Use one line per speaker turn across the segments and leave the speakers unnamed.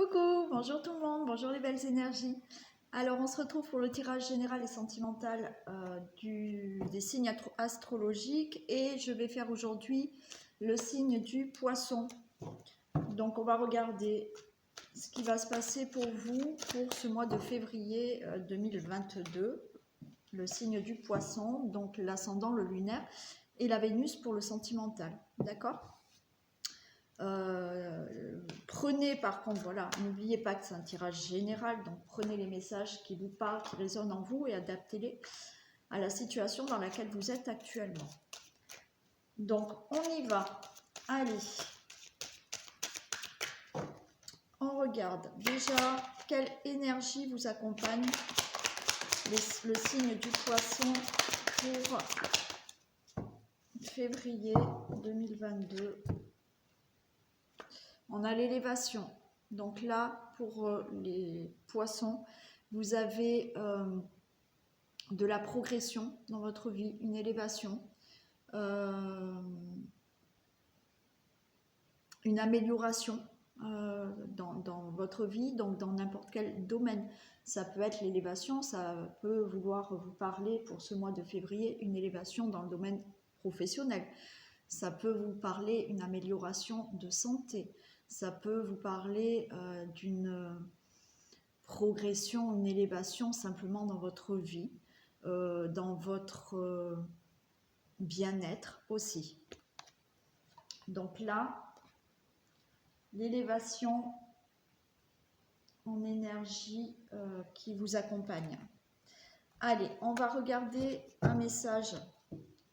Coucou, bonjour tout le monde, bonjour les belles énergies. Alors on se retrouve pour le tirage général et sentimental des signes astrologiques et je vais faire aujourd'hui le signe du poisson. Donc on va regarder ce qui va se passer pour vous pour ce mois de février 2022. Le signe du poisson, donc l'ascendant, le lunaire et la Vénus pour le sentimental, d'accord ? Prenez par contre, voilà, n'oubliez pas que c'est un tirage général, donc prenez les messages qui vous parlent, qui résonnent en vous et adaptez-les à la situation dans laquelle vous êtes actuellement. Donc on y va, allez, on regarde déjà quelle énergie vous accompagne, le signe du poisson pour février 2022. On a l'élévation. Donc là, pour les poissons, vous avez de la progression dans votre vie, une élévation, une amélioration dans votre vie, donc dans n'importe quel domaine. Ça peut être l'élévation, ça peut vouloir vous parler pour ce mois de février, une élévation dans le domaine professionnel. Ça peut vous parler une amélioration de santé. Ça peut vous parler d'une progression, une élévation simplement dans votre vie, dans votre bien-être aussi. Donc là, l'élévation en énergie qui vous accompagne. Allez, on va regarder un message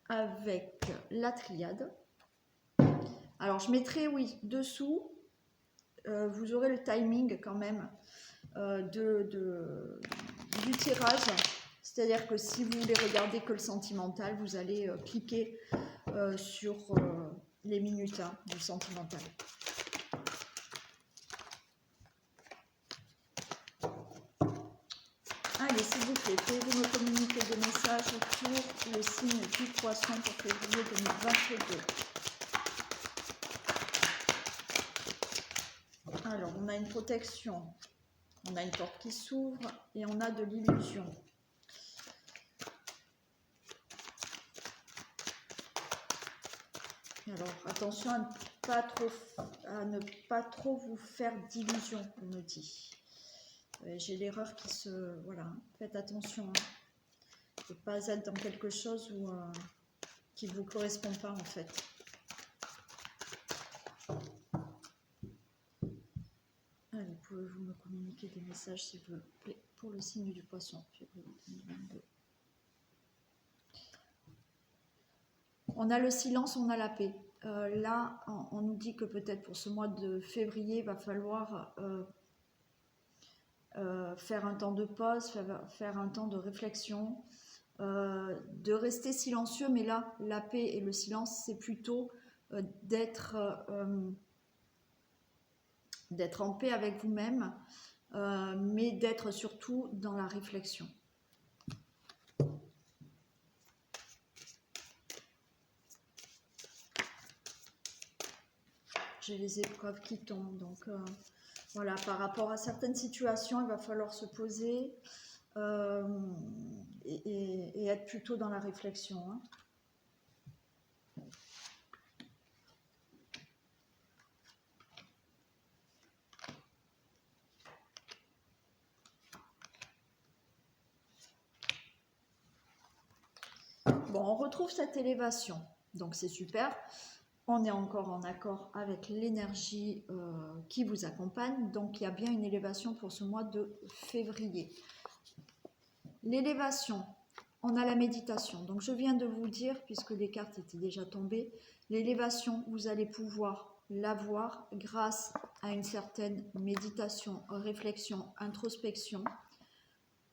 avec la triade. Alors, je mettrai, oui, dessous, vous aurez le timing quand même du tirage. C'est-à-dire que si vous voulez regarder que le sentimental, vous allez cliquer sur les minutes du sentimental. Allez, s'il vous plaît, pouvez-vous me communiquer des messages pour le signe du poisson pour février 2022. Alors, on a une protection, on a une porte qui s'ouvre et on a de l'illusion. Alors, attention à ne pas trop vous faire d'illusions, on me dit. J'ai l'erreur qui se... Voilà, faites attention. Ne pas être dans quelque chose qui ne vous correspond pas, en fait. Allez, pouvez-vous me communiquer des messages, s'il vous plaît, pour le signe du poisson, février 2022. On a le silence, on a la paix. Là, on nous dit que peut-être pour ce mois de février, il va falloir faire un temps de pause, faire un temps de réflexion, de rester silencieux. Mais là, la paix et le silence, c'est plutôt d'être en paix avec vous-même, mais d'être surtout dans la réflexion. J'ai les épreuves qui tombent, donc voilà, par rapport à certaines situations, il va falloir se poser et être plutôt dans la réflexion. Hein. Bon, on retrouve cette élévation, donc c'est super. On est encore en accord avec l'énergie qui vous accompagne, donc il y a bien une élévation pour ce mois de février. L'élévation, on a la méditation. Donc je viens de vous dire, puisque les cartes étaient déjà tombées, l'élévation, vous allez pouvoir l'avoir grâce à une certaine méditation, réflexion, introspection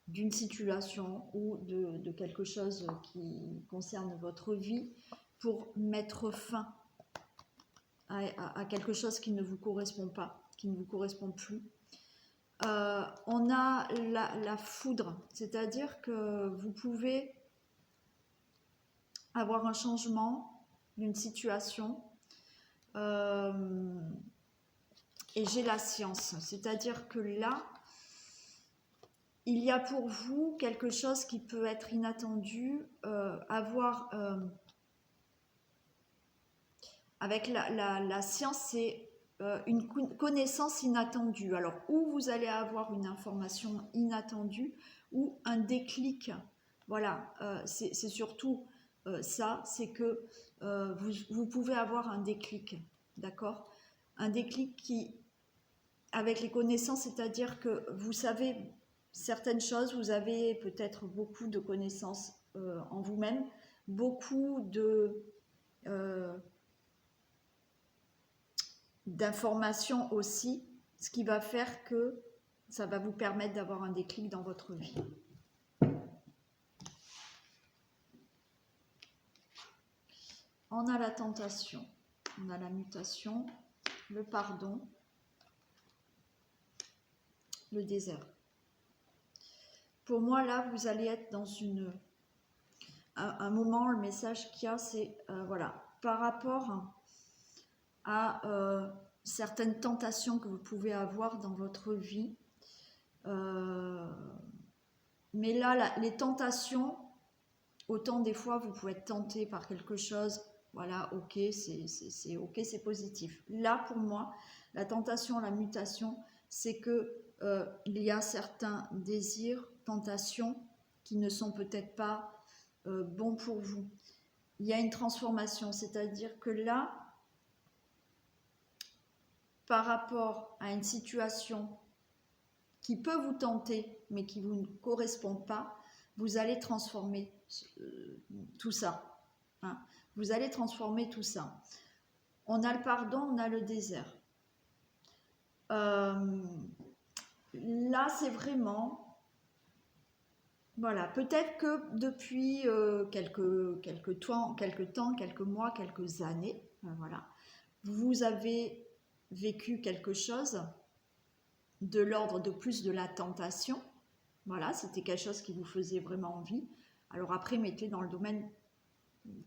d'une situation ou de quelque chose qui concerne votre vie pour mettre fin à quelque chose qui ne vous correspond pas, qui ne vous correspond plus. On a la foudre, c'est-à-dire que vous pouvez avoir un changement d'une situation et j'ai la science. C'est-à-dire que là, il y a pour vous quelque chose qui peut être inattendu, avec la science, c'est une connaissance inattendue. Alors, où vous allez avoir une information inattendue ou un déclic. Voilà, c'est surtout ça, c'est que vous pouvez avoir un déclic, d'accord? Un déclic qui, avec les connaissances, c'est-à-dire que vous savez certaines choses, vous avez peut-être beaucoup de connaissances en vous-même, beaucoup d'informations aussi, ce qui va faire que ça va vous permettre d'avoir un déclic dans votre vie. On a la tentation, on a la mutation, le pardon, le désert. Pour moi, là, vous allez être dans un moment, le message qu'il y a, c'est, voilà, par rapport à certaines tentations que vous pouvez avoir dans votre vie. Mais là, les tentations, autant des fois, vous pouvez être tenté par quelque chose, voilà, ok, c'est ok, c'est positif. Là, pour moi, la tentation, la mutation, c'est que il y a certains désirs, tentations, qui ne sont peut-être pas bons pour vous. Il y a une transformation, c'est-à-dire que là, par rapport à une situation qui peut vous tenter, mais qui vous ne correspond pas, vous allez transformer tout ça. Hein. Vous allez transformer tout ça. On a le pardon, on a le désert. Là, c'est vraiment... Voilà, peut-être que depuis quelques temps, quelques mois, quelques années, voilà, vous avez vécu quelque chose de l'ordre de plus de la tentation. Voilà, c'était quelque chose qui vous faisait vraiment envie. Alors après, mettez dans le domaine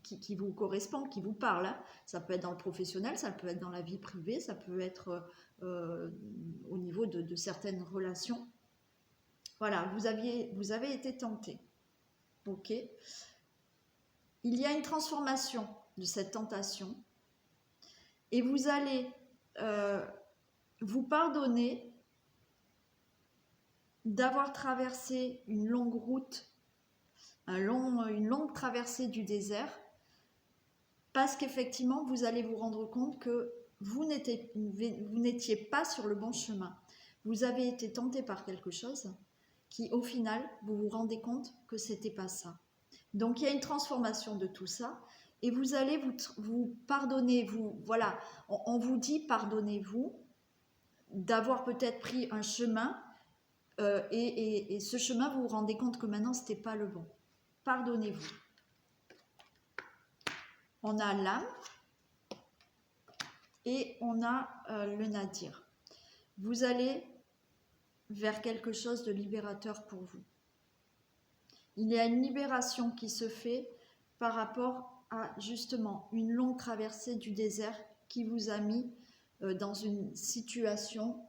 qui vous correspond, qui vous parle. Hein. Ça peut être dans le professionnel, ça peut être dans la vie privée, ça peut être au niveau de certaines relations. Voilà, vous avez été tenté. Ok. Il y a une transformation de cette tentation et vous allez vous pardonner d'avoir traversé une longue route, une longue traversée du désert, parce qu'effectivement, vous allez vous rendre compte que vous n'étiez pas sur le bon chemin. Vous avez été tenté par quelque chose qui, au final, vous vous rendez compte que c'était pas ça. Donc, il y a une transformation de tout ça et vous allez vous pardonner. Voilà, on vous dit pardonnez-vous d'avoir peut-être pris un chemin et ce chemin, vous vous rendez compte que maintenant, ce n'était pas le bon. Pardonnez-vous. On a l'âme et on a le nadir. Vous allez vers quelque chose de libérateur pour vous. Il y a une libération qui se fait par rapport à justement une longue traversée du désert qui vous a mis dans une situation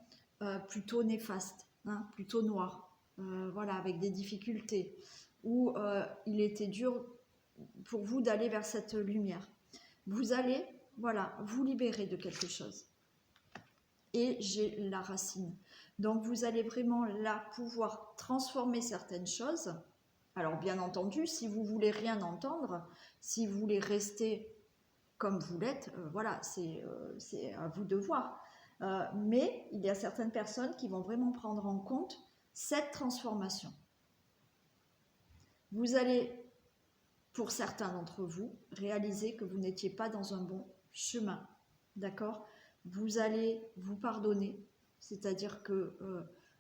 plutôt néfaste, hein, plutôt noire, voilà, avec des difficultés, où il était dur pour vous d'aller vers cette lumière. Vous allez, voilà, vous libérer de quelque chose. Et j'ai la racine. Donc vous allez vraiment là pouvoir transformer certaines choses. Alors bien entendu, si vous voulez rien entendre, si vous voulez rester comme vous l'êtes, voilà, c'est à vous de voir. Mais il y a certaines personnes qui vont vraiment prendre en compte cette transformation. Vous allez, pour certains d'entre vous, réaliser que vous n'étiez pas dans un bon chemin, d'accord? Vous allez vous pardonner, c'est-à-dire que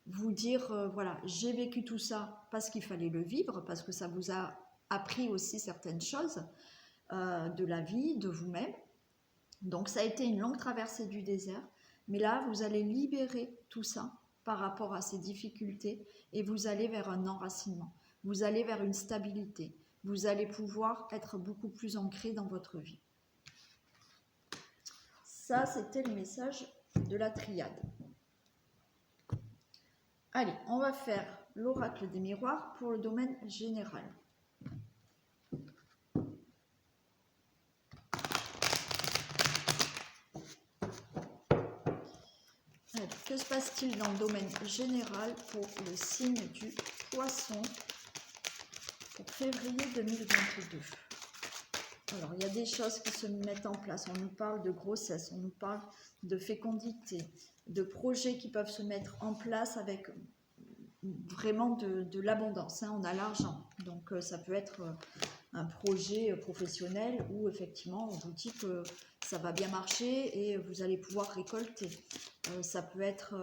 vous dire, voilà, j'ai vécu tout ça parce qu'il fallait le vivre, parce que ça vous a appris aussi certaines choses de la vie, de vous-même. Donc ça a été une longue traversée du désert, mais là, vous allez libérer tout ça par rapport à ces difficultés et vous allez vers un enracinement, vous allez vers une stabilité, vous allez pouvoir être beaucoup plus ancré dans votre vie. Ça, c'était le message de la triade. Allez, on va faire l'oracle des miroirs pour le domaine général. Alors, que se passe-t-il dans le domaine général pour le signe du Poisson pour février 2022? Alors, il y a des choses qui se mettent en place. On nous parle de grossesse, on nous parle de fécondité, de projets qui peuvent se mettre en place avec vraiment de l'abondance. On a l'argent, donc ça peut être un projet professionnel où effectivement on vous dit que ça va bien marcher et vous allez pouvoir récolter. Ça peut être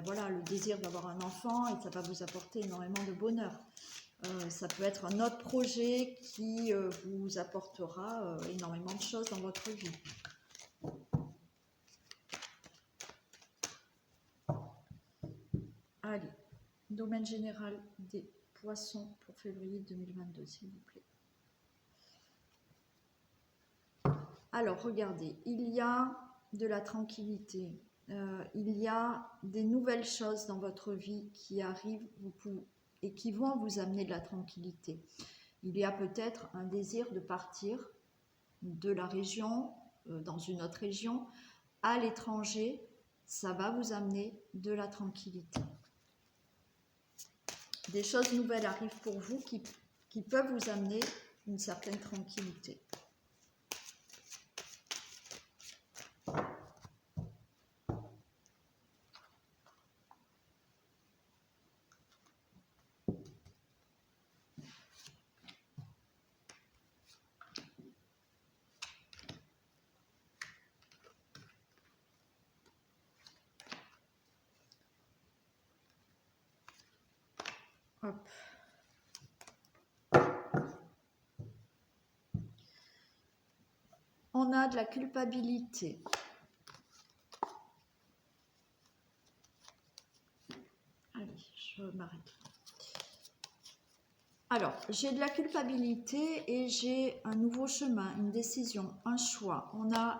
voilà, le désir d'avoir un enfant et ça va vous apporter énormément de bonheur. Ça peut être un autre projet qui vous apportera énormément de choses dans votre vie. Allez, domaine général des Poissons pour février 2022, s'il vous plaît. Alors, regardez, il y a de la tranquillité, il y a des nouvelles choses dans votre vie qui arrivent et qui vont vous amener de la tranquillité. Il y a peut-être un désir de partir de la région, dans une autre région, à l'étranger. Ça va vous amener de la tranquillité. Des choses nouvelles arrivent pour vous qui peuvent vous amener une certaine tranquillité. Hop. On a de la culpabilité. Allez, je m'arrête. Alors, j'ai de la culpabilité et j'ai un nouveau chemin, une décision, un choix. On a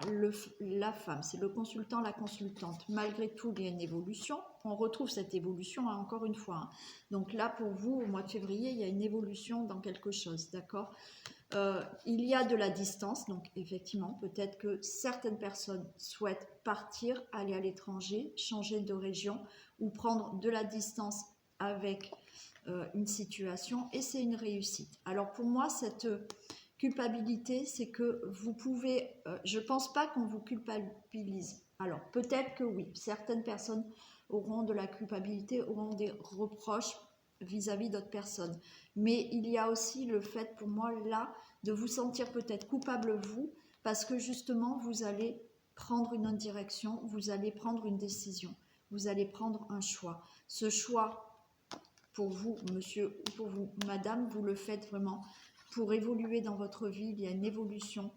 la femme, c'est le consultant, la consultante. Malgré tout, il y a une évolution. On retrouve cette évolution, encore une fois. Donc là, pour vous, au mois de février, il y a une évolution dans quelque chose, d'accord ? Il y a de la distance, donc effectivement, peut-être que certaines personnes souhaitent partir, aller à l'étranger, changer de région ou prendre de la distance avec une situation et c'est une réussite. Alors pour moi, cette culpabilité, c'est que vous pouvez, je pense pas qu'on vous culpabilise. Alors peut-être que oui, certaines personnes auront de la culpabilité, auront des reproches vis-à-vis d'autres personnes. Mais il y a aussi le fait pour moi là de vous sentir peut-être coupable vous parce que justement vous allez prendre une autre direction, vous allez prendre une décision, vous allez prendre un choix. Ce choix pour vous, monsieur, ou pour vous, madame, vous le faites vraiment pour évoluer dans votre vie. Il y a une évolution.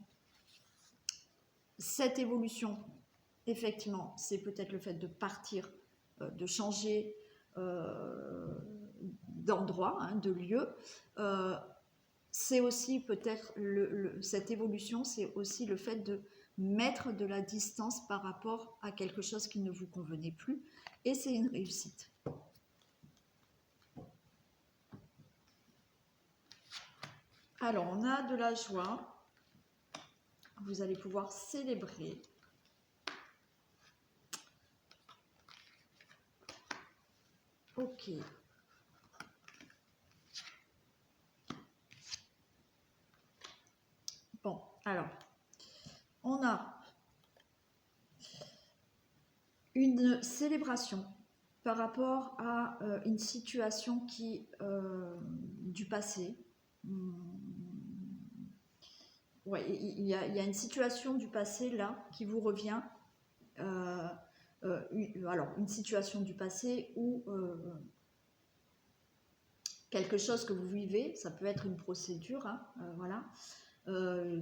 Cette évolution, effectivement, c'est peut-être le fait de partir, de changer d'endroit, de lieu. C'est aussi peut-être, cette évolution, c'est aussi le fait de mettre de la distance par rapport à quelque chose qui ne vous convenait plus. Et c'est une réussite. Alors, on a de la joie. Vous allez pouvoir célébrer. Ok. Bon, alors, on a une célébration par rapport à une situation qui du passé. Ouais, il y a une situation du passé là qui vous revient. Alors, une situation du passé où quelque chose que vous vivez, ça peut être une procédure, voilà,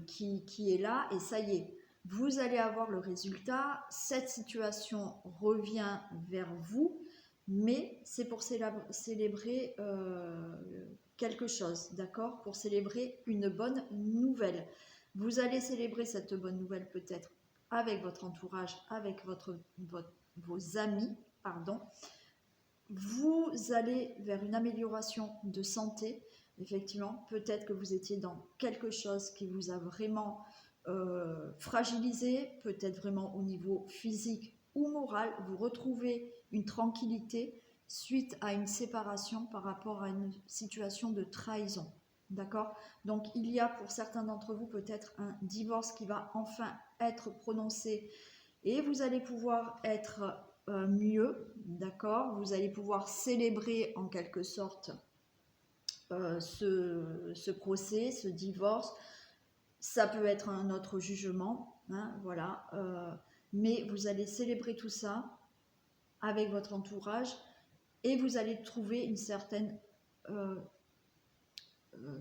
qui est là et ça y est, vous allez avoir le résultat. Cette situation revient vers vous, mais c'est pour célébrer quelque chose, d'accord ? Pour célébrer une bonne nouvelle. Vous allez célébrer cette bonne nouvelle peut-être avec votre entourage, avec vos amis, pardon. vous allez vers une amélioration de santé. Effectivement, peut-être que vous étiez dans quelque chose qui vous a vraiment fragilisé, peut-être vraiment au niveau physique ou moral. Vous retrouvez une tranquillité suite à une séparation par rapport à une situation de trahison. D'accord? Donc, il y a pour certains d'entre vous peut-être un divorce qui va enfin être prononcé et vous allez pouvoir être mieux, d'accord? Vous allez pouvoir célébrer en quelque sorte ce procès, ce divorce. Ça peut être un autre jugement, hein, voilà. Mais vous allez célébrer tout ça avec votre entourage et vous allez trouver une certaine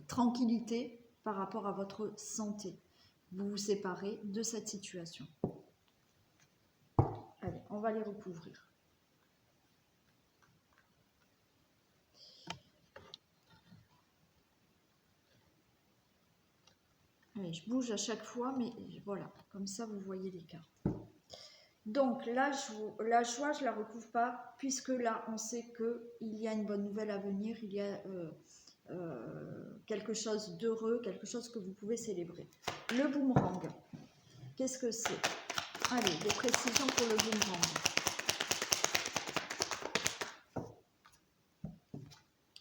tranquillité par rapport à votre santé. Vous vous séparez de cette situation. Allez, on va les recouvrir. Allez, je bouge à chaque fois, mais voilà, comme ça vous voyez les cartes. Donc la joie, je ne la recouvre pas, puisque là, on sait qu'il y a une bonne nouvelle à venir, il y a quelque chose d'heureux, quelque chose que vous pouvez célébrer. Le boomerang, qu'est-ce que c'est? Allez, des précisions pour le boomerang.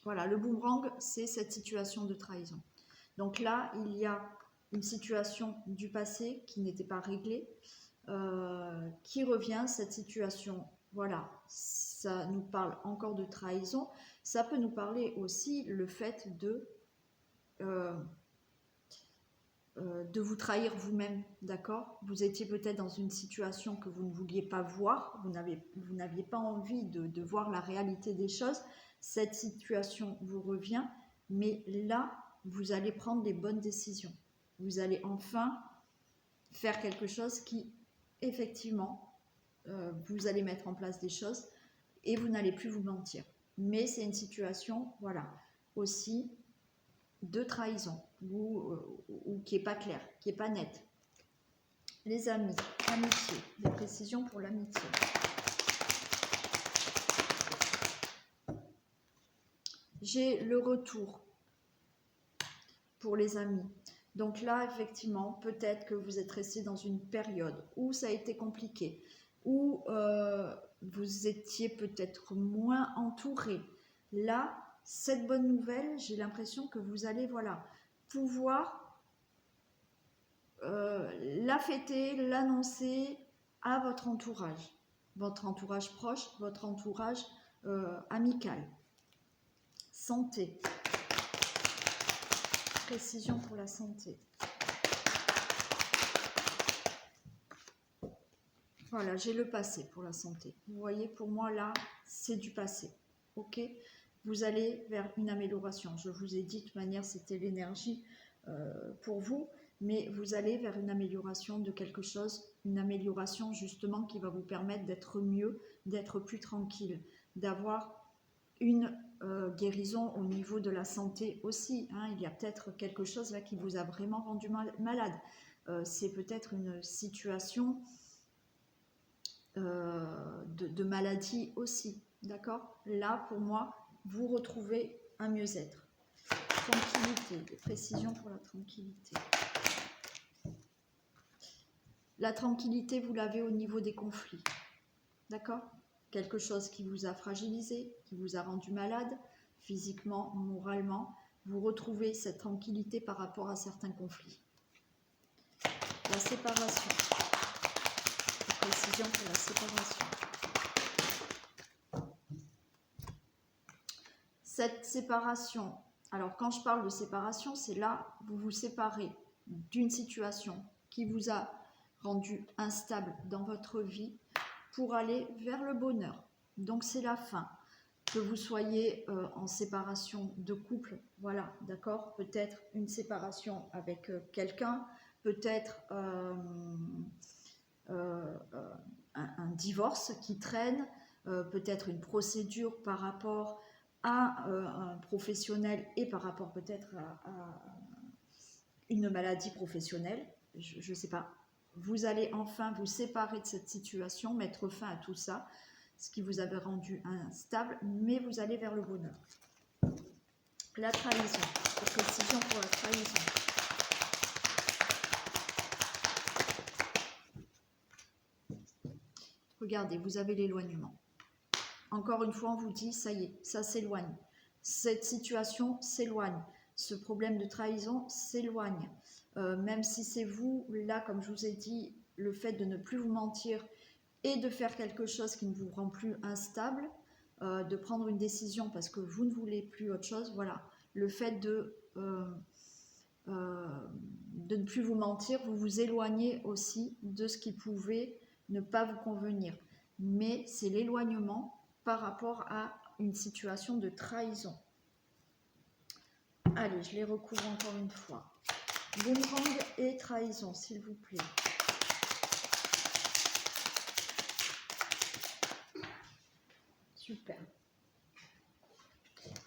Voilà, le boomerang, c'est cette situation de trahison. Donc là, il y a une situation du passé qui n'était pas réglée, qui revient, cette situation, voilà, ça nous parle encore de trahison. Ça peut nous parler aussi le fait de vous trahir vous-même, d'accord? Vous étiez peut-être dans une situation que vous ne vouliez pas voir, vous n'aviez pas envie de voir la réalité des choses. Cette situation vous revient, mais là, vous allez prendre les bonnes décisions. Vous allez enfin faire quelque chose qui, effectivement, vous allez mettre en place des choses et vous n'allez plus vous mentir. Mais c'est une situation, voilà, aussi de trahison ou qui n'est pas claire, qui n'est pas nette. Les amis, amitié, des précisions pour l'amitié. J'ai le retour pour les amis. Donc là, effectivement, peut-être que vous êtes resté dans une période où ça a été compliqué, où vous étiez peut-être moins entouré. Là, cette bonne nouvelle, j'ai l'impression que vous allez, voilà, pouvoir la fêter, l'annoncer à votre entourage proche, votre entourage amical. Santé. Précision pour la santé. Voilà, j'ai le passé pour la santé. Vous voyez, pour moi, là, c'est du passé. Ok? Vous allez vers une amélioration. Je vous ai dit, de toute manière, c'était l'énergie pour vous, mais vous allez vers une amélioration de quelque chose, une amélioration justement qui va vous permettre d'être mieux, d'être plus tranquille, d'avoir une guérison au niveau de la santé aussi. Hein. Il y a peut-être quelque chose là qui vous a vraiment rendu malade. C'est peut-être une situation de maladie aussi. D'accord? Là, pour moi, vous retrouvez un mieux-être. Tranquillité, des précisions pour la tranquillité. La tranquillité, vous l'avez au niveau des conflits. D'accord? Quelque chose qui vous a fragilisé, qui vous a rendu malade, physiquement, moralement. Vous retrouvez cette tranquillité par rapport à certains conflits. La séparation. Précision pour la séparation. Cette séparation, alors quand je parle de séparation, c'est là, vous vous séparez d'une situation qui vous a rendu instable dans votre vie pour aller vers le bonheur. Donc c'est la fin. Que vous soyez en séparation de couple, voilà, d'accord, peut-être une séparation avec quelqu'un, peut-être un divorce qui traîne, peut-être une procédure par rapport à un professionnel et par rapport peut-être à une maladie professionnelle, je ne sais pas. Vous allez enfin vous séparer de cette situation, mettre fin à tout ça. ce qui vous avait rendu instable, mais vous allez vers le bonheur. La trahison, précision pour la trahison. Regardez, vous avez l'éloignement. Encore une fois, on vous dit, ça y est, ça s'éloigne. Cette situation s'éloigne. Ce problème de trahison s'éloigne. Même si c'est vous, là, comme je vous ai dit, le fait de ne plus vous mentir et de faire quelque chose qui ne vous rend plus instable, de prendre une décision parce que vous ne voulez plus autre chose, voilà. Le fait de ne plus vous mentir, vous vous éloignez aussi de ce qui pouvait ne pas vous convenir. Mais c'est l'éloignement par rapport à une situation de trahison. Allez, je les recouvre encore une fois. Boomerang et trahison, s'il vous plaît. Super.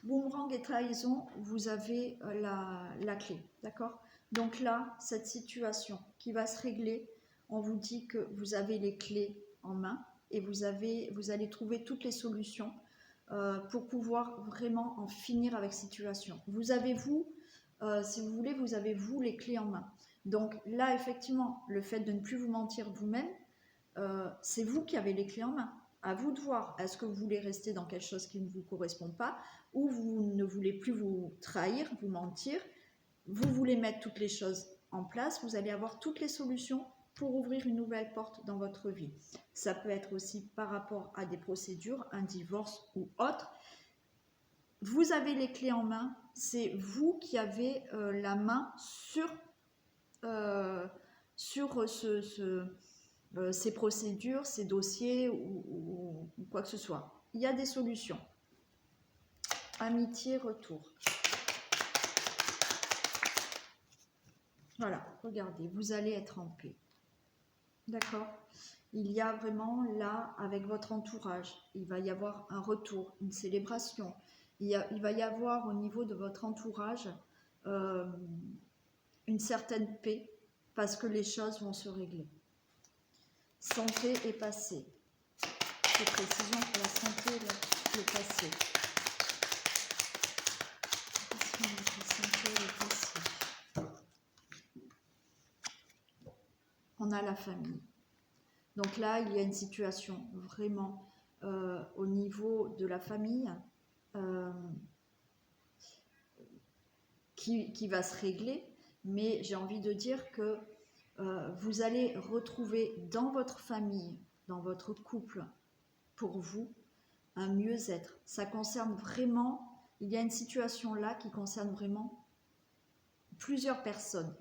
Boomerang et trahison, vous avez la clé, d'accord? Donc là, cette situation qui va se régler, on vous dit que vous avez les clés en main et vous allez trouver toutes les solutions pour pouvoir vraiment en finir avec cette situation. Vous avez si vous voulez, vous avez les clés en main. Donc là, effectivement, le fait de ne plus vous mentir vous-même, c'est vous qui avez les clés en main. À vous de voir, est-ce que vous voulez rester dans quelque chose qui ne vous correspond pas ou vous ne voulez plus vous trahir, vous mentir. Vous voulez mettre toutes les choses en place, vous allez avoir toutes les solutions pour ouvrir une nouvelle porte dans votre vie. Ça peut être aussi par rapport à des procédures, un divorce ou autre. Vous avez les clés en main, c'est vous qui avez la main sur ces procédures, ces dossiers ou quoi que ce soit. Il y a des solutions. Amitié, retour. Voilà, regardez, vous allez être en paix. D'accord? Il y a vraiment là, avec votre entourage, il va y avoir un retour, une célébration. Il va y avoir au niveau de votre entourage une certaine paix parce que les choses vont se régler. Santé et passé. C'est précision pour la santé et le passé. Santé et le passé. On a la famille. Donc là, il y a une situation vraiment au niveau de la famille qui va se régler, mais j'ai envie de dire que vous allez retrouver dans votre famille, dans votre couple, pour vous, un mieux-être. Ça concerne vraiment, il y a une situation là qui concerne vraiment plusieurs personnes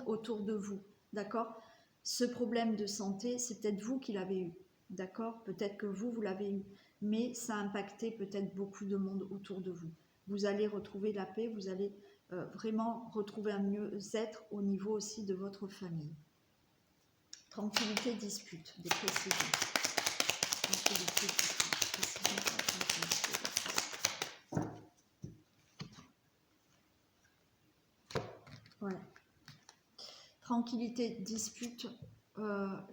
autour de vous, d'accord? Ce problème de santé, c'est peut-être vous qui l'avez eu, d'accord? Peut-être que vous l'avez eu, mais ça a impacté peut-être beaucoup de monde autour de vous. Vous allez retrouver la paix, vous allez vraiment retrouver un mieux-être au niveau aussi de votre famille. Tranquillité, dispute, des précisions. Tranquillité, dispute, précision, tranquillité. Voilà. Tranquillité, dispute,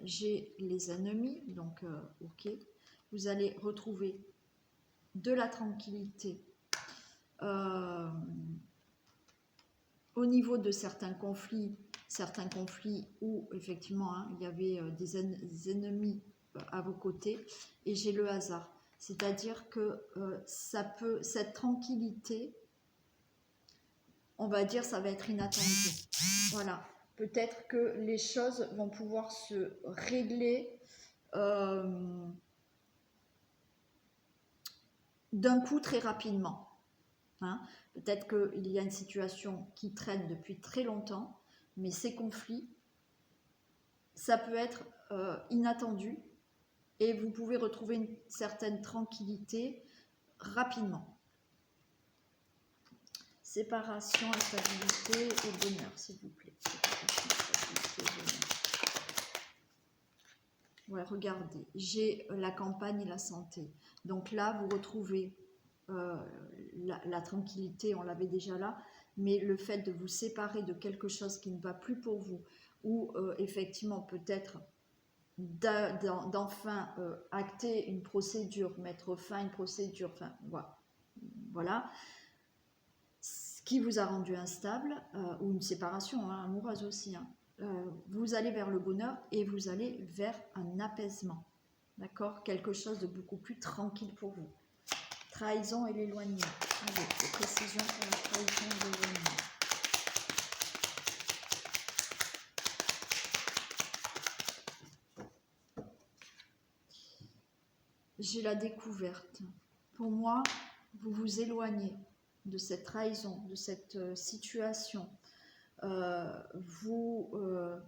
j'ai les ennemis, donc ok. Vous allez retrouver de la tranquillité au niveau de certains conflits où effectivement il y avait des ennemis à vos côtés, et j'ai le hasard. C'est-à-dire que cette tranquillité, on va dire, ça va être inattendu. Voilà. Peut-être que les choses vont pouvoir se régler d'un coup très rapidement. Hein. Peut-être qu'il y a une situation qui traîne depuis très longtemps, mais ces conflits, ça peut être inattendu et vous pouvez retrouver une certaine tranquillité rapidement. Séparation, stabilité et bonheur, s'il vous plaît. Ouais, regardez, j'ai la campagne et la santé. Donc là, vous retrouvez la tranquillité, on l'avait déjà là, mais le fait de vous séparer de quelque chose qui ne va plus pour vous, ou effectivement peut-être d'enfin acter une procédure, mettre fin à une procédure, enfin voilà, ce qui vous a rendu instable, ou une séparation amoureuse aussi, vous allez vers le bonheur et vous allez vers un apaisement, d'accord, quelque chose de beaucoup plus tranquille pour vous. Trahison et l'éloignement. Allez, des précisions sur la trahison et l'éloignement. J'ai la découverte. Pour moi, vous vous éloignez de cette trahison, de cette situation. Vous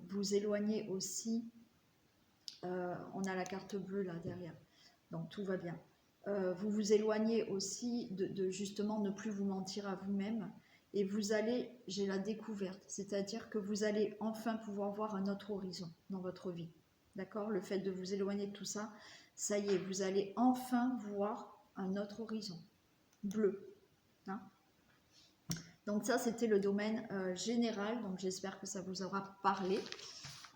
vous éloignez aussi. On a la carte bleue là derrière, donc tout va bien. Vous vous éloignez aussi de justement ne plus vous mentir à vous-même. Et vous allez, j'ai la découverte, c'est-à-dire que vous allez enfin pouvoir voir un autre horizon dans votre vie. D'accord? Le fait de vous éloigner de tout ça, ça y est, vous allez enfin voir un autre horizon bleu. Hein? Donc ça, c'était le domaine général, donc j'espère que ça vous aura parlé.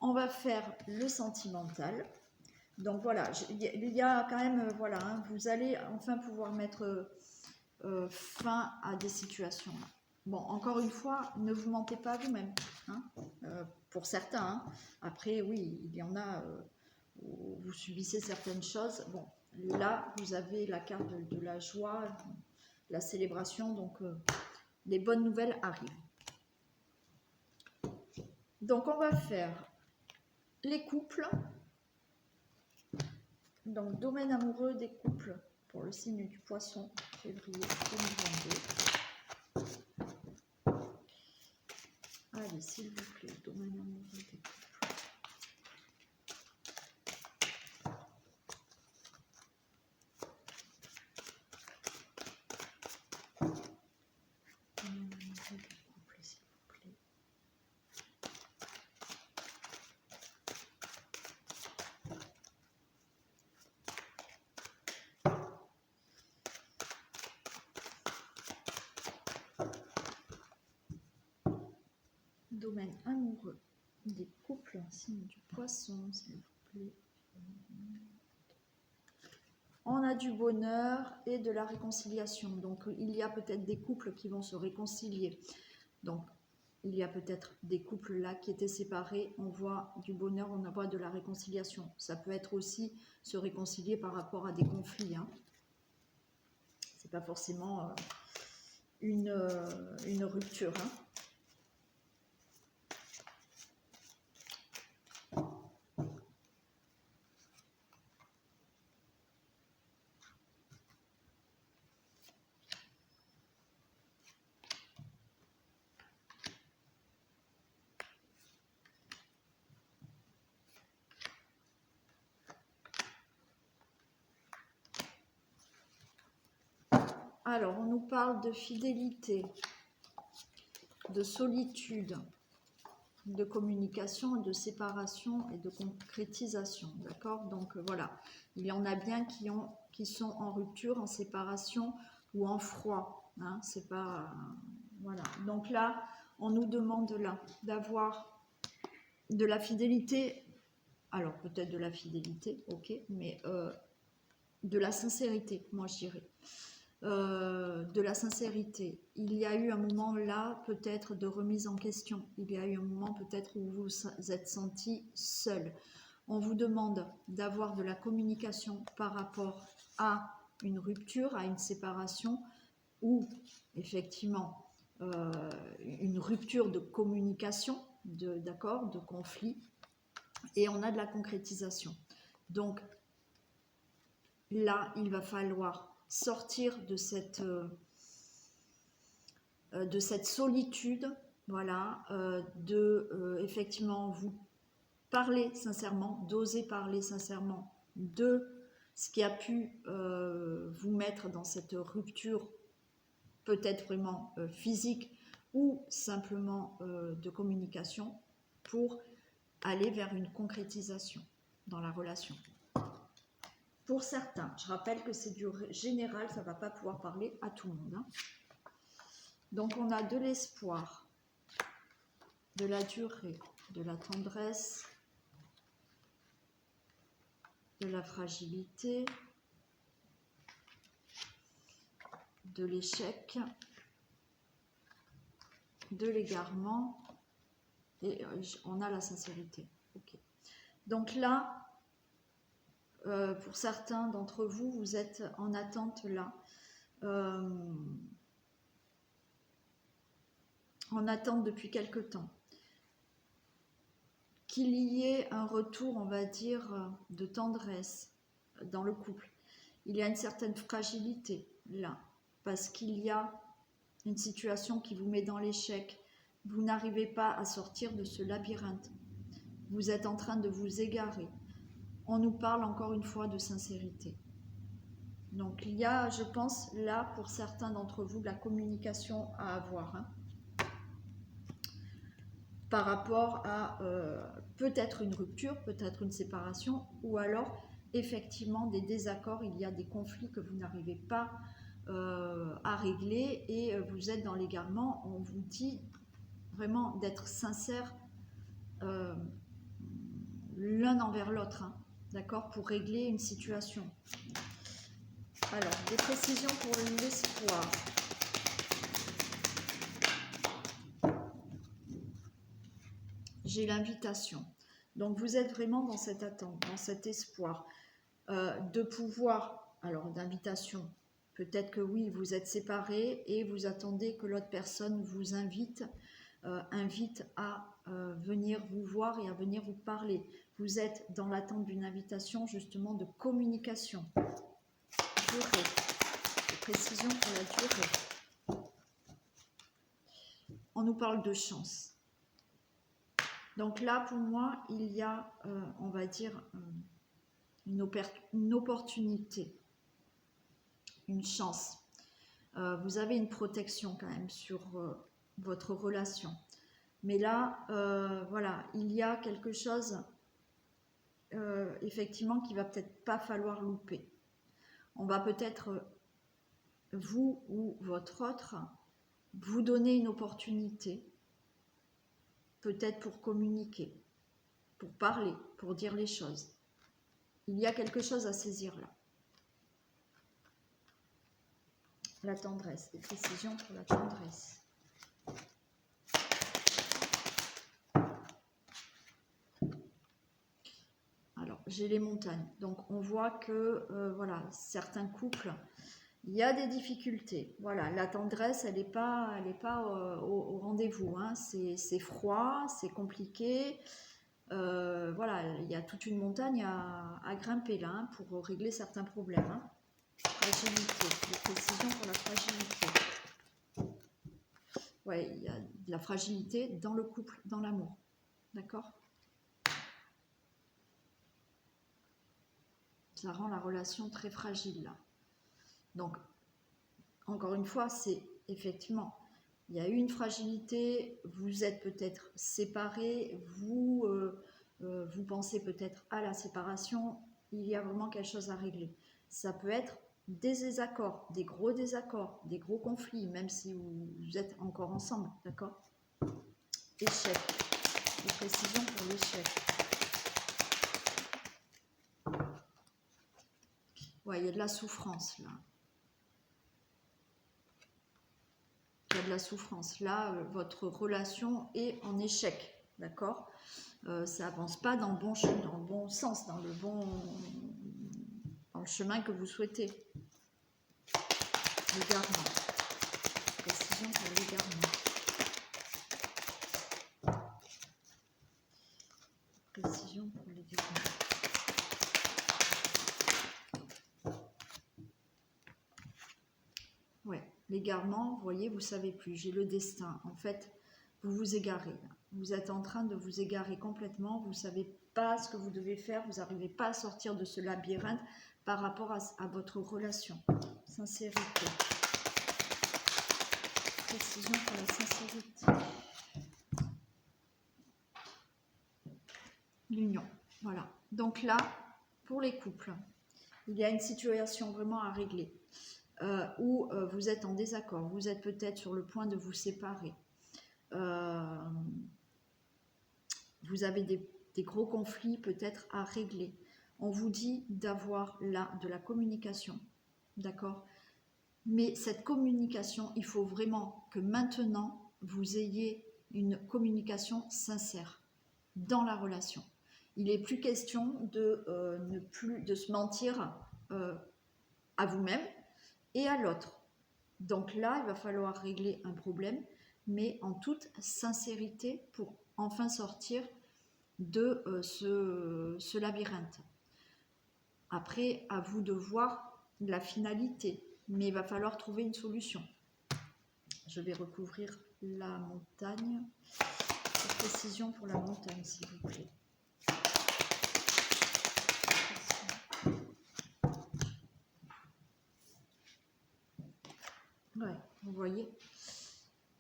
On va faire le sentimental. Donc voilà, il y a quand même, voilà, vous allez enfin pouvoir mettre fin à des situations. Bon, encore une fois, ne vous mentez pas vous-même, pour certains. Après, oui, il y en a, où vous subissez certaines choses. Bon, là, vous avez la carte de la joie, la célébration, donc les bonnes nouvelles arrivent. Donc, on va faire les couples. Donc, domaine amoureux des couples pour le signe du poisson, février 2022. Allez, s'il vous plaît, domaine amoureux des couples. Domaine amoureux des couples, s'il vous plaît. Domaine amoureux des couples, signe du poisson, s'il vous plaît. On a du bonheur et de la réconciliation. Donc, il y a peut-être des couples qui vont se réconcilier. Donc, il y a peut-être des couples là qui étaient séparés. On voit du bonheur, on voit de la réconciliation. Ça peut être aussi se réconcilier par rapport à des conflits. C'est pas forcément une rupture. Alors, on nous parle de fidélité, de solitude, de communication, de séparation et de concrétisation. D'accord? Donc, voilà. Il y en a bien qui sont en rupture, en séparation ou en froid. C'est pas... voilà. Donc là, on nous demande là d'avoir de la fidélité. Alors, peut-être de la fidélité, ok, mais de la sincérité, moi je dirais. De la sincérité. Il y a eu un moment là, peut-être de remise en question. Il y a eu un moment peut-être où vous vous êtes senti seul. On vous demande d'avoir de la communication par rapport à une rupture, à une séparation, ou effectivement une rupture de communication, d'accord, de conflit, et on a de la concrétisation. Donc là, il va falloir sortir de cette solitude, voilà, effectivement vous parler sincèrement, d'oser parler sincèrement de ce qui a pu vous mettre dans cette rupture, peut-être vraiment physique ou simplement de communication, pour aller vers une concrétisation dans la relation. Pour certains, je rappelle que c'est du général, ça ne va pas pouvoir parler à tout le monde. Donc on a de l'espoir, de la durée, de la tendresse, de la fragilité, de l'échec, de l'égarement, et on a la sincérité. Okay. Donc là, pour certains d'entre vous, vous êtes en attente là. En attente depuis quelque temps. Qu'il y ait un retour, on va dire, de tendresse dans le couple. Il y a une certaine fragilité là, parce qu'il y a une situation qui vous met dans l'échec. Vous n'arrivez pas à sortir de ce labyrinthe. Vous êtes en train de vous égarer. On nous parle encore une fois de sincérité. Donc il y a, je pense, là, pour certains d'entre vous, de la communication à avoir. Hein, par rapport à peut-être une rupture, peut-être une séparation, ou alors effectivement des désaccords, il y a des conflits que vous n'arrivez pas à régler et vous êtes dans l'égarement. On vous dit vraiment d'être sincère l'un envers l'autre, hein, d'accord, pour régler une situation. Alors, des précisions pour l'espoir. J'ai l'invitation. Donc, vous êtes vraiment dans cette attente, dans cet espoir de pouvoir, alors d'invitation, peut-être que oui, vous êtes séparés et vous attendez que l'autre personne vous invite à venir vous voir et à venir vous parler. Vous êtes dans l'attente d'une invitation justement de communication. Durée. Précision pour la durée. On nous parle de chance. Donc là, pour moi, il y a, on va dire, une opportunité, une chance. Vous avez une protection quand même sur votre relation. Mais là, voilà, il y a quelque chose, effectivement, qu'il va peut-être pas falloir louper. On va peut-être, vous ou votre autre, vous donner une opportunité, peut-être pour communiquer, pour parler, pour dire les choses. Il y a quelque chose à saisir là. La tendresse, des précisions pour la tendresse. Alors, j'ai les montagnes. Donc, on voit que, voilà, certains couples, il y a des difficultés. Voilà, la tendresse, elle n'est pas au rendez-vous. Hein. C'est froid, c'est compliqué. Voilà, il y a toute une montagne à grimper là, hein, pour régler certains problèmes. Hein. Fragilité, des précisions pour la fragilité. Ouais, il y a de la fragilité dans le couple, dans l'amour. D'accord ? Ça rend la relation très fragile là. Donc, encore une fois, c'est effectivement, il y a eu une fragilité, vous êtes peut-être séparés, vous pensez peut-être à la séparation, il y a vraiment quelque chose à régler. Ça peut être des désaccords, des gros conflits, même si vous êtes encore ensemble, d'accord ? Échec, des précisions pour l'échec. Ouais, il y a de la souffrance là. Il y a de la souffrance. Là, votre relation est en échec, d'accord ? Ça avance pas dans le bon chemin, dans le bon sens, dans le chemin que vous souhaitez. L'égarement. Précision pour l'égarement. Précision pour l'égarement. Ouais, l'égarement, vous voyez, vous savez plus. J'ai le destin. En fait, vous vous égarez. Vous êtes en train de vous égarer complètement. Vous ne savez pas ce que vous devez faire. Vous n'arrivez pas à sortir de ce labyrinthe par rapport à votre relation. Sincérité. Précision pour la sincérité. L'union. Voilà. Donc là, pour les couples, il y a une situation vraiment à régler. Où vous êtes en désaccord, vous êtes peut-être sur le point de vous séparer. Vous avez des gros conflits peut-être à régler. On vous dit d'avoir là de la communication, d'accord? Mais cette communication, il faut vraiment que maintenant, vous ayez une communication sincère dans la relation. Il n'est plus question de ne plus de se mentir à vous-même et à l'autre. Donc là, il va falloir régler un problème, mais en toute sincérité pour enfin sortir de ce labyrinthe. Après, à vous de voir la finalité, mais il va falloir trouver une solution. Je vais recouvrir la montagne. Précision pour la montagne, s'il vous plaît. Ouais, vous voyez,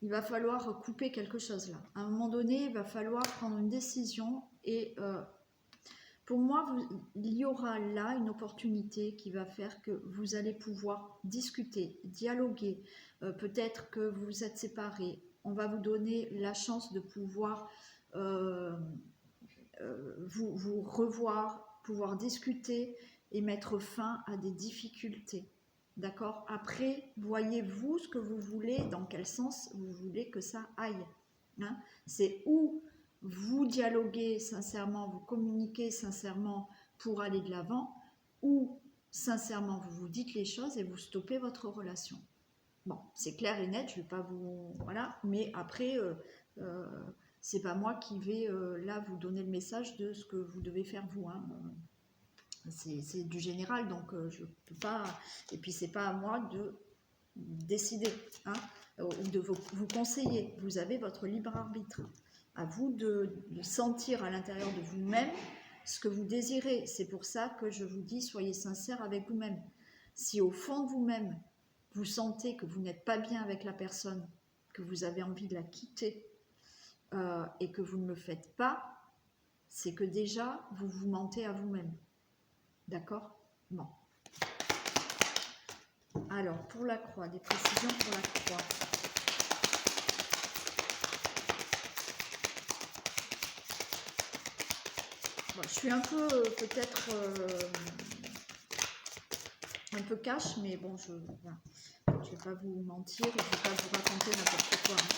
il va falloir couper quelque chose là. À un moment donné, il va falloir prendre une décision et pour moi, il y aura là une opportunité qui va faire que vous allez pouvoir discuter, dialoguer. Peut-être que vous êtes séparés. On va vous donner la chance de pouvoir vous revoir, pouvoir discuter et mettre fin à des difficultés. D'accord? Après, voyez-vous ce que vous voulez, dans quel sens vous voulez que ça aille. Hein? C'est où vous dialoguez sincèrement, vous communiquez sincèrement pour aller de l'avant, ou sincèrement vous vous dites les choses et vous stoppez votre relation. Bon, c'est clair et net, je ne vais pas vous... Voilà, mais après, c'est pas moi qui vais là vous donner le message de ce que vous devez faire vous. Hein. C'est du général, donc je peux pas... Et puis c'est pas à moi de décider, hein, ou de vous conseiller. Vous avez votre libre arbitre. À vous de sentir à l'intérieur de vous-même ce que vous désirez. C'est pour ça que je vous dis, soyez sincère avec vous-même. Si au fond de vous-même, vous sentez que vous n'êtes pas bien avec la personne, que vous avez envie de la quitter et que vous ne le faites pas, c'est que déjà, vous vous mentez à vous-même. D'accord? Bon. Alors, pour la croix, des précisions pour la croix. Bon, je suis un peu, peut-être, un peu cash, mais bon, je ne vais pas vous mentir et je ne vais pas vous raconter n'importe quoi. Hein.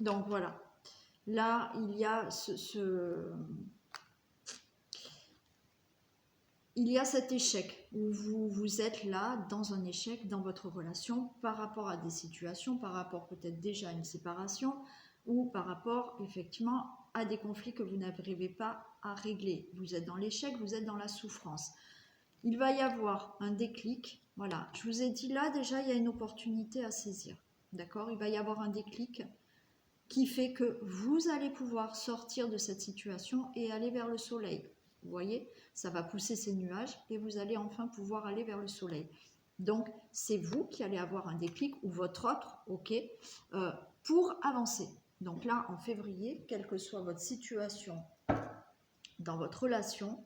Donc, voilà. Là, il y a il y a cet échec où vous êtes là dans un échec dans votre relation par rapport à des situations, par rapport peut-être déjà à une séparation ou par rapport effectivement à des conflits que vous n'arrivez pas à régler. Vous êtes dans l'échec, vous êtes dans la souffrance. Il va y avoir un déclic. Voilà, je vous ai dit là déjà il y a une opportunité à saisir. D'accord? Il va y avoir un déclic qui fait que vous allez pouvoir sortir de cette situation et aller vers le soleil. Vous voyez, ça va pousser ces nuages et vous allez enfin pouvoir aller vers le soleil. Donc, c'est vous qui allez avoir un déclic ou votre autre, ok, pour avancer. Donc là, en février, quelle que soit votre situation dans votre relation,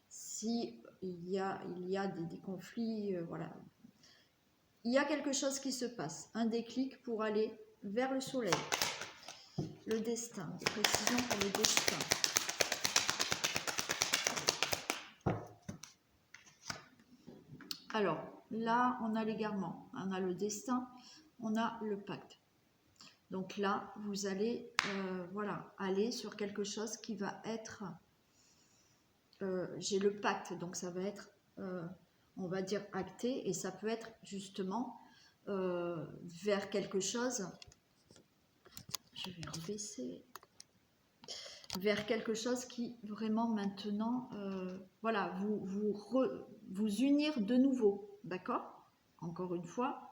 si il y a des conflits, voilà, il y a quelque chose qui se passe, un déclic pour aller vers le soleil. Le destin, des précisions pour le destin. Alors, là, on a l'égarement, on a le destin, on a le pacte. Donc là, vous allez voilà, aller sur quelque chose qui va être... j'ai le pacte, donc ça va être, on va dire, acté, et ça peut être justement vers quelque chose... Je vais rebaisser... vers quelque chose qui vraiment maintenant, voilà, vous unir de nouveau, d'accord? Encore une fois,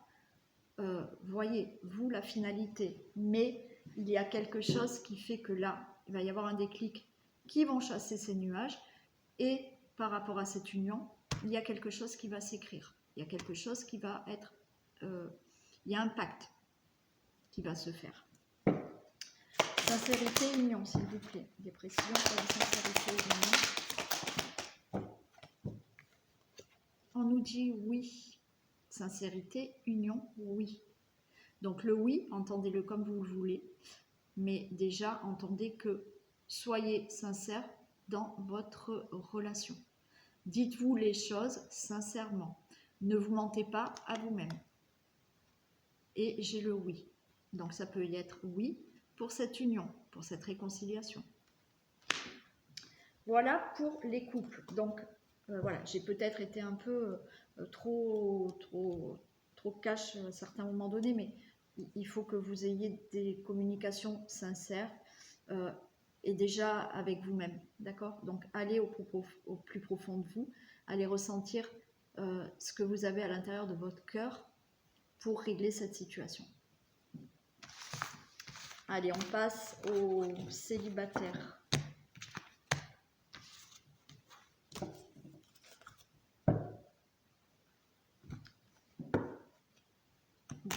voyez, vous, la finalité, mais il y a quelque chose qui fait que là, il va y avoir un déclic qui vont chasser ces nuages, et par rapport à cette union, il y a quelque chose qui va s'écrire, il y a quelque chose qui va être, il y a un pacte qui va se faire. Sincérité, union, s'il vous plaît. Des précisions sur la sincérité, union. On nous dit oui. Sincérité, union, oui. Donc le oui, entendez-le comme vous le voulez. Mais déjà, entendez que soyez sincère dans votre relation. Dites-vous les choses sincèrement. Ne vous mentez pas à vous-même. Et j'ai le oui. Donc ça peut y être oui pour cette union, pour cette réconciliation. Voilà pour les couples. Donc voilà, j'ai peut-être été un peu trop cash à certains moments donnés, mais il faut que vous ayez des communications sincères et déjà avec vous-même, d'accord? Donc allez au plus profond de vous, allez ressentir ce que vous avez à l'intérieur de votre cœur pour régler cette situation. Allez, on passe aux célibataires.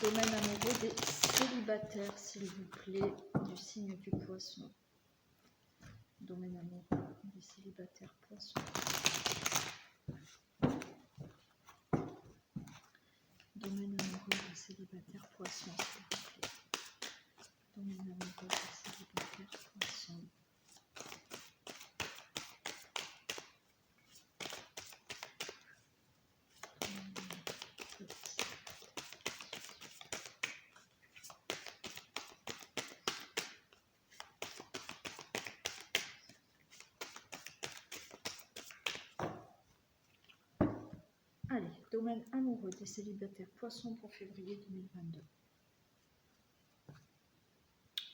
Domaine amoureux des célibataires, s'il vous plaît, du signe du poisson. Domaine amoureux des célibataires poissons. Domaine amoureux des célibataires poissons, s'il vous plaît. Domaine amoureux des célibataires poissons. Allez, domaine amoureux des célibataires poissons pour février 2022.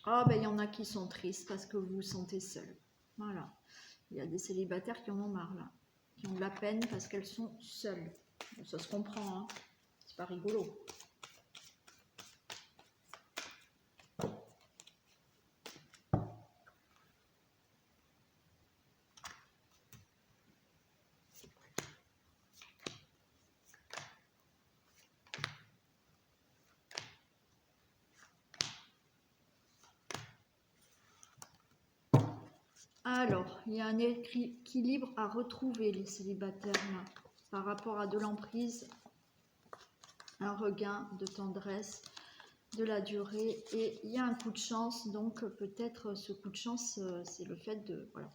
Ah ben il y en a qui sont tristes parce que vous vous sentez seul. Voilà. Il y a des célibataires qui en ont marre là. Qui ont de la peine parce qu'elles sont seules. Bon, ça se comprend, hein. C'est pas rigolo. Alors, il y a un équilibre à retrouver, les célibataires, là, par rapport à de l'emprise, un regain de tendresse, de la durée, et il y a un coup de chance, donc peut-être ce coup de chance, c'est le fait de, voilà,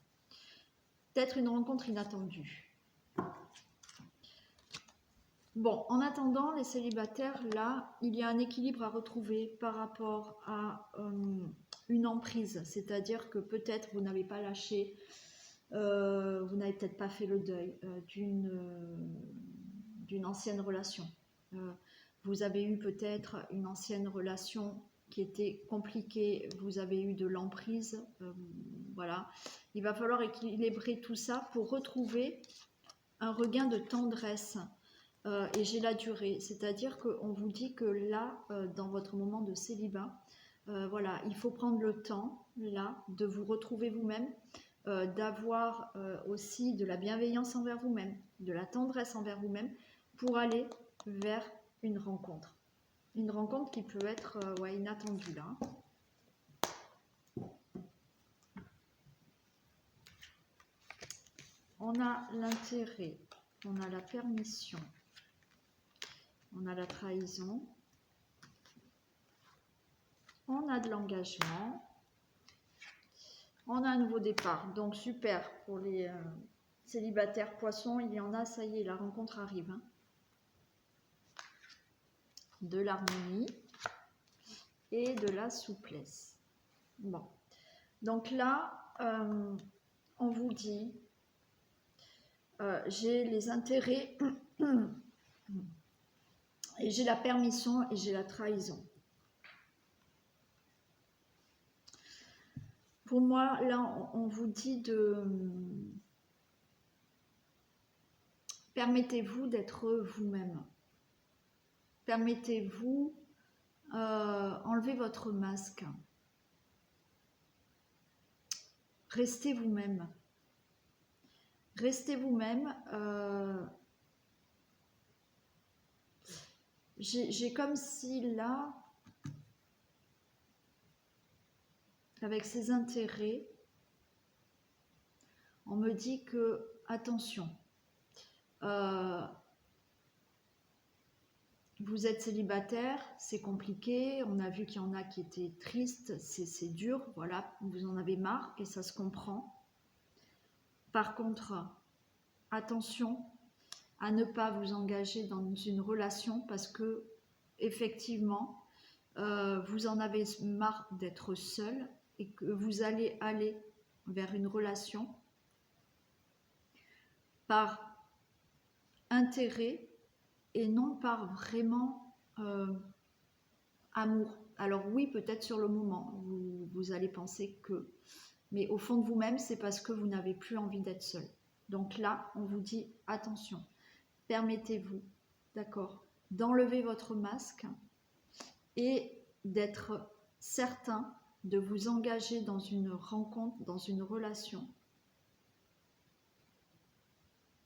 peut-être une rencontre inattendue. Bon, en attendant, les célibataires, là, il y a un équilibre à retrouver par rapport à une emprise, c'est-à-dire que peut-être vous n'avez pas lâché, vous n'avez peut-être pas fait le deuil d'une ancienne relation. Vous avez eu peut-être une ancienne relation qui était compliquée, vous avez eu de l'emprise, voilà. Il va falloir équilibrer tout ça pour retrouver un regain de tendresse. Et j'ai la durée, c'est-à-dire qu'on vous dit que là, dans votre moment de célibat, voilà, il faut prendre le temps, là, de vous retrouver vous-même, d'avoir aussi de la bienveillance envers vous-même, de la tendresse envers vous-même, pour aller vers une rencontre. Une rencontre qui peut être ouais, inattendue, là. On a l'intérêt, on a la permission, on a la trahison, on a de l'engagement, on a un nouveau départ. Donc super pour les célibataires poissons, il y en a, ça y est, la rencontre arrive. Hein. De l'harmonie et de la souplesse. Bon, donc là, on vous dit, j'ai les intérêts et j'ai la permission et j'ai la trahison. Pour moi, là, on vous dit de... Permettez-vous d'être vous-même. Permettez-vous, enlevez votre masque. Restez vous-même. Restez vous-même. J'ai comme si là, avec ses intérêts, on me dit que, attention, vous êtes célibataire, c'est compliqué, on a vu qu'il y en a qui étaient tristes, c'est dur, voilà, vous en avez marre et ça se comprend. Par contre, attention à ne pas vous engager dans une relation parce que effectivement, vous en avez marre d'être seul et que vous allez aller vers une relation par intérêt et non par vraiment amour. Alors oui, peut-être sur le moment, vous allez penser que, mais au fond de vous-même, c'est parce que vous n'avez plus envie d'être seul. Donc là, on vous dit attention, permettez-vous, d'accord, d'enlever votre masque et d'être certain de vous engager dans une rencontre, dans une relation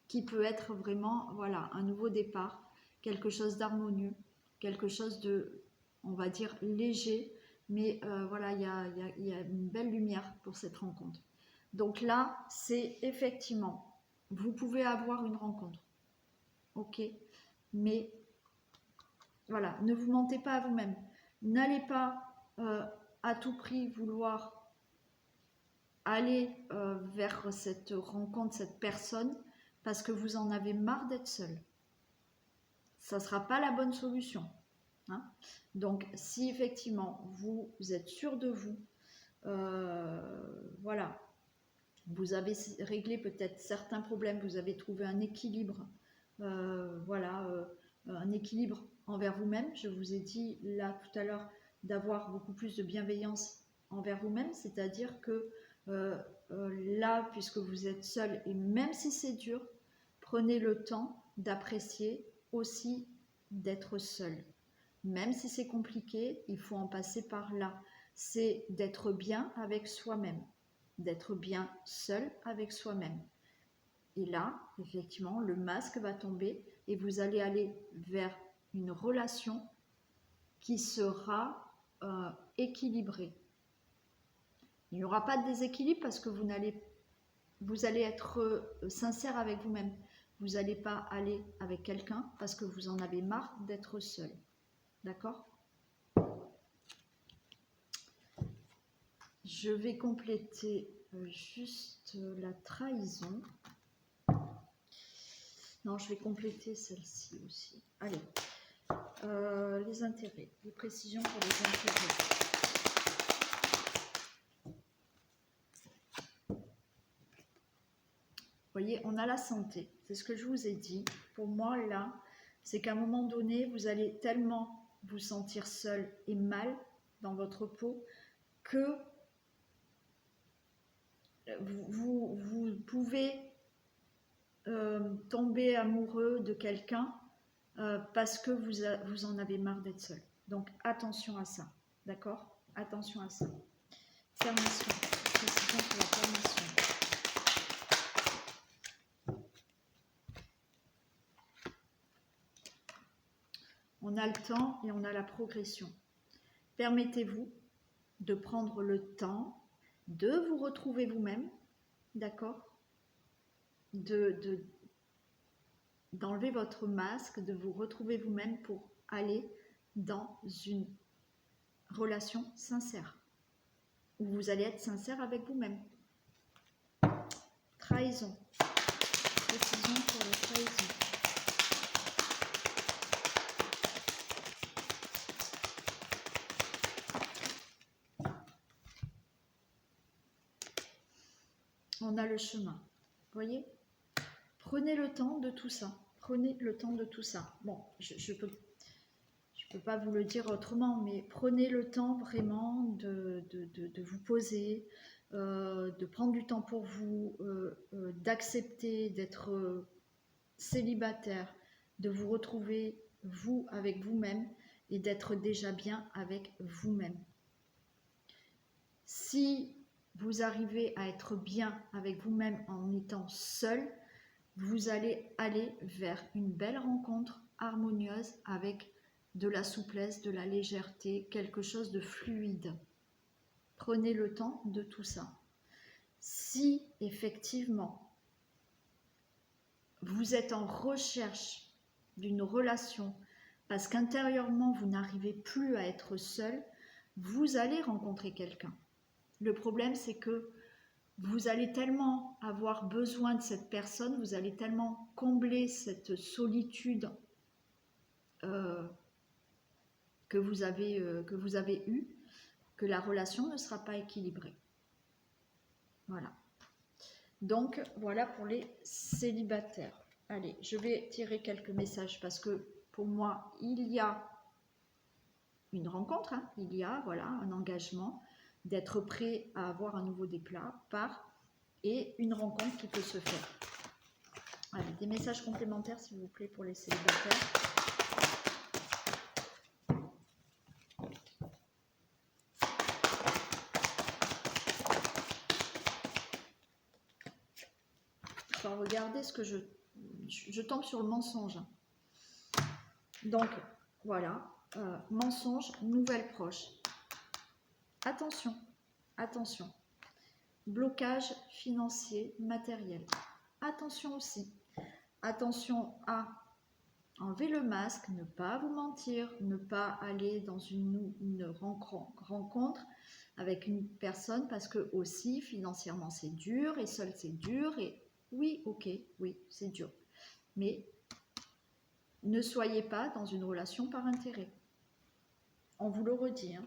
qui peut être vraiment, voilà, un nouveau départ, quelque chose d'harmonieux, quelque chose de, on va dire, léger, mais voilà, il y a une belle lumière pour cette rencontre. Donc là, c'est effectivement, vous pouvez avoir une rencontre, ok, mais voilà, ne vous mentez pas à vous-même. N'allez pas à tout prix vouloir aller vers cette rencontre, cette personne, parce que vous en avez marre d'être seul. Ça ne sera pas la bonne solution. Hein. Donc, si effectivement vous êtes sûr de vous, voilà, vous avez réglé peut-être certains problèmes, vous avez trouvé un équilibre, voilà, un équilibre envers vous-même. Je vous ai dit là tout à l'heure d'avoir beaucoup plus de bienveillance envers vous-même, c'est-à-dire que là, puisque vous êtes seul, et même si c'est dur, prenez le temps d'apprécier aussi d'être seul. Même si c'est compliqué, il faut en passer par là. C'est d'être bien avec soi-même, d'être bien seul avec soi-même. Et là, effectivement, le masque va tomber et vous allez aller vers une relation qui sera équilibrée. Il n'y aura pas de déséquilibre parce que vous allez être sincère avec vous-même. Vous n'allez pas aller avec quelqu'un parce que vous en avez marre d'être seul. D'accord ? Je vais compléter juste la trahison. Non, je vais compléter celle-ci aussi. Allez, les intérêts, les précisions pour les intérêts. Vous voyez, on a la santé, c'est ce que je vous ai dit. Pour moi, là, c'est qu'à un moment donné, vous allez tellement vous sentir seul et mal dans votre peau que vous pouvez tomber amoureux de quelqu'un parce que vous en avez marre d'être seul. Donc, attention à ça, d'accord? Attention à ça. Permission, précision pour la permission. On a le temps et on a la progression. Permettez-vous de prendre le temps de vous retrouver vous-même, d'accord, d'enlever votre masque, de vous retrouver vous-même pour aller dans une relation sincère, où vous allez être sincère avec vous-même. Trahison. Précision pour la trahison. On a le chemin. Vous voyez ? Prenez le temps de tout ça. Prenez le temps de tout ça. Bon, je peux pas vous le dire autrement, mais prenez le temps vraiment de vous poser, de prendre du temps pour vous, d'accepter d'être célibataire, de vous retrouver vous avec vous-même et d'être déjà bien avec vous-même. Si vous arrivez à être bien avec vous-même en étant seul, vous allez aller vers une belle rencontre harmonieuse avec de la souplesse, de la légèreté, quelque chose de fluide. Prenez le temps de tout ça. Si effectivement vous êtes en recherche d'une relation parce qu'intérieurement, vous n'arrivez plus à être seul, vous allez rencontrer quelqu'un. Le problème, c'est que vous allez tellement avoir besoin de cette personne, vous allez tellement combler cette solitude que vous avez eue, que la relation ne sera pas équilibrée. Voilà. Donc, voilà pour les célibataires. Allez, je vais tirer quelques messages parce que pour moi, il y a une rencontre, hein, il y a voilà, un engagement d'être prêt à avoir un nouveau départ et une rencontre qui peut se faire. Allez, des messages complémentaires s'il vous plaît pour les célibataires. Enfin, regardez ce que je tombe sur le mensonge. Donc, voilà, mensonge, nouvelle proche. Attention, attention. Blocage financier, matériel. Attention aussi. Attention à enlever le masque, ne pas vous mentir, ne pas aller dans une rencontre avec une personne parce que aussi financièrement c'est dur et seul c'est dur et oui, ok, oui, c'est dur. Mais ne soyez pas dans une relation par intérêt. On vous le redit, hein.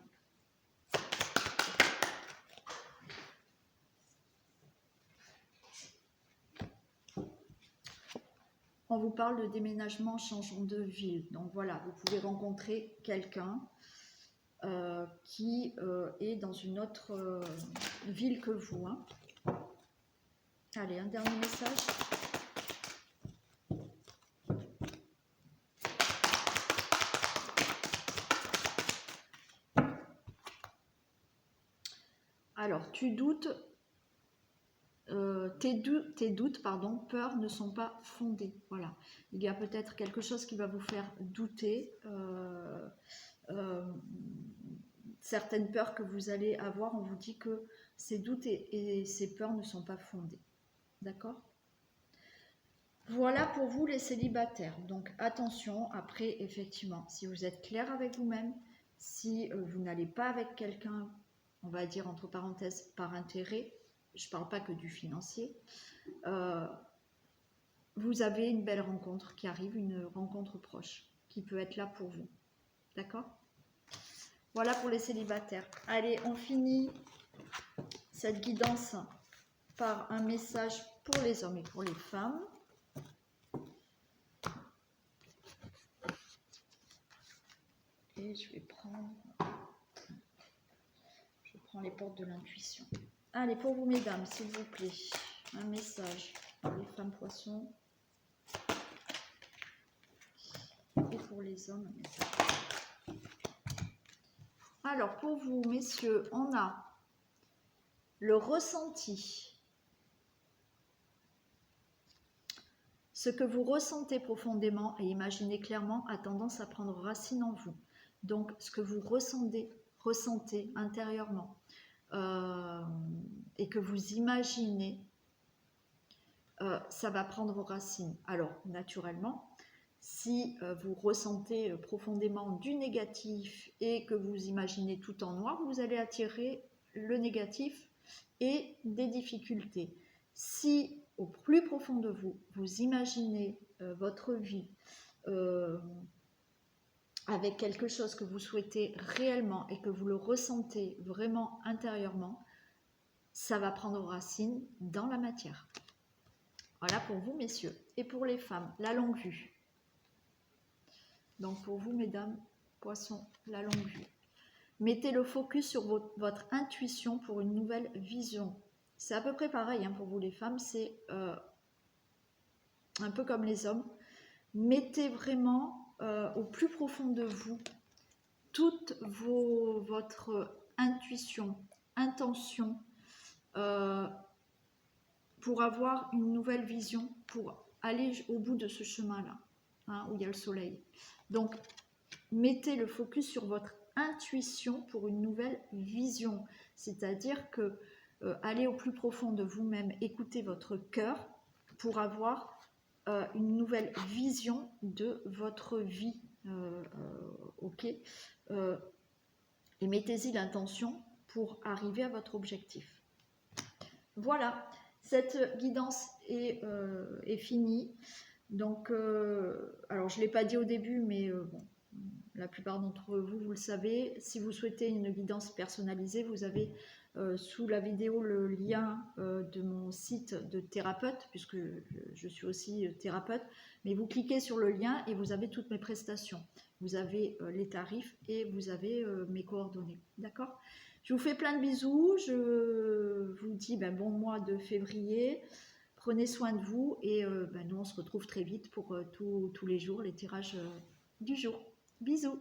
On vous parle de déménagement, changeant de ville. Donc voilà, vous pouvez rencontrer quelqu'un qui est dans une autre ville que vous. Hein. Allez, un dernier message. Alors, tu doutes, tes doutes, peurs ne sont pas fondés. Voilà, il y a peut-être quelque chose qui va vous faire douter. Certaines peurs que vous allez avoir, on vous dit que ces doutes et ces peurs ne sont pas fondés. D'accord ? Voilà pour vous les célibataires. Donc attention, après effectivement, si vous êtes clair avec vous-même, si vous n'allez pas avec quelqu'un, on va dire entre parenthèses, par intérêt, je ne parle pas que du financier, vous avez une belle rencontre qui arrive, une rencontre proche, qui peut être là pour vous. D'accord ? Voilà pour les célibataires. Allez, on finit cette guidance par un message pour les hommes et pour les femmes. Et je prends les portes de l'intuition. Allez, pour vous mesdames, s'il vous plaît, un message pour les femmes poissons. Et pour les hommes, un message. Alors, pour vous, messieurs, on a le ressenti. Ce que vous ressentez profondément et imaginez clairement a tendance à prendre racine en vous. Donc, ce que vous ressentez intérieurement et que vous imaginez, ça va prendre racine. Alors, naturellement, si vous ressentez profondément du négatif et que vous imaginez tout en noir, vous allez attirer le négatif et des difficultés. Si au plus profond de vous, vous imaginez votre vie avec quelque chose que vous souhaitez réellement et que vous le ressentez vraiment intérieurement, ça va prendre racine dans la matière. Voilà pour vous, messieurs. Et pour les femmes, la longue vue. Donc pour vous, mesdames, poissons, la longue vue. Mettez le focus sur votre intuition pour une nouvelle vision. C'est à peu près pareil hein, pour vous les femmes, c'est un peu comme les hommes. Mettez vraiment au plus profond de vous toute votre intuition, intention pour avoir une nouvelle vision, pour aller au bout de ce chemin-là, hein, où il y a le soleil. Donc, mettez le focus sur votre intuition pour une nouvelle vision. C'est-à-dire que allez au plus profond de vous-même, écoutez votre cœur pour avoir une nouvelle vision de votre vie, ok, et mettez-y l'intention pour arriver à votre objectif. Voilà, cette guidance est finie. Donc, alors je ne l'ai pas dit au début, mais bon, la plupart d'entre vous, vous le savez. Si vous souhaitez une guidance personnalisée, vous avez sous la vidéo le lien de mon site de thérapeute, puisque je suis aussi thérapeute. Mais vous cliquez sur le lien et vous avez toutes mes prestations. Vous avez les tarifs et vous avez mes coordonnées. D'accord ? Je vous fais plein de bisous. Je vous dis bon mois de février. Prenez soin de vous et nous on se retrouve très vite pour tous les jours, les tirages du jour. Bisous!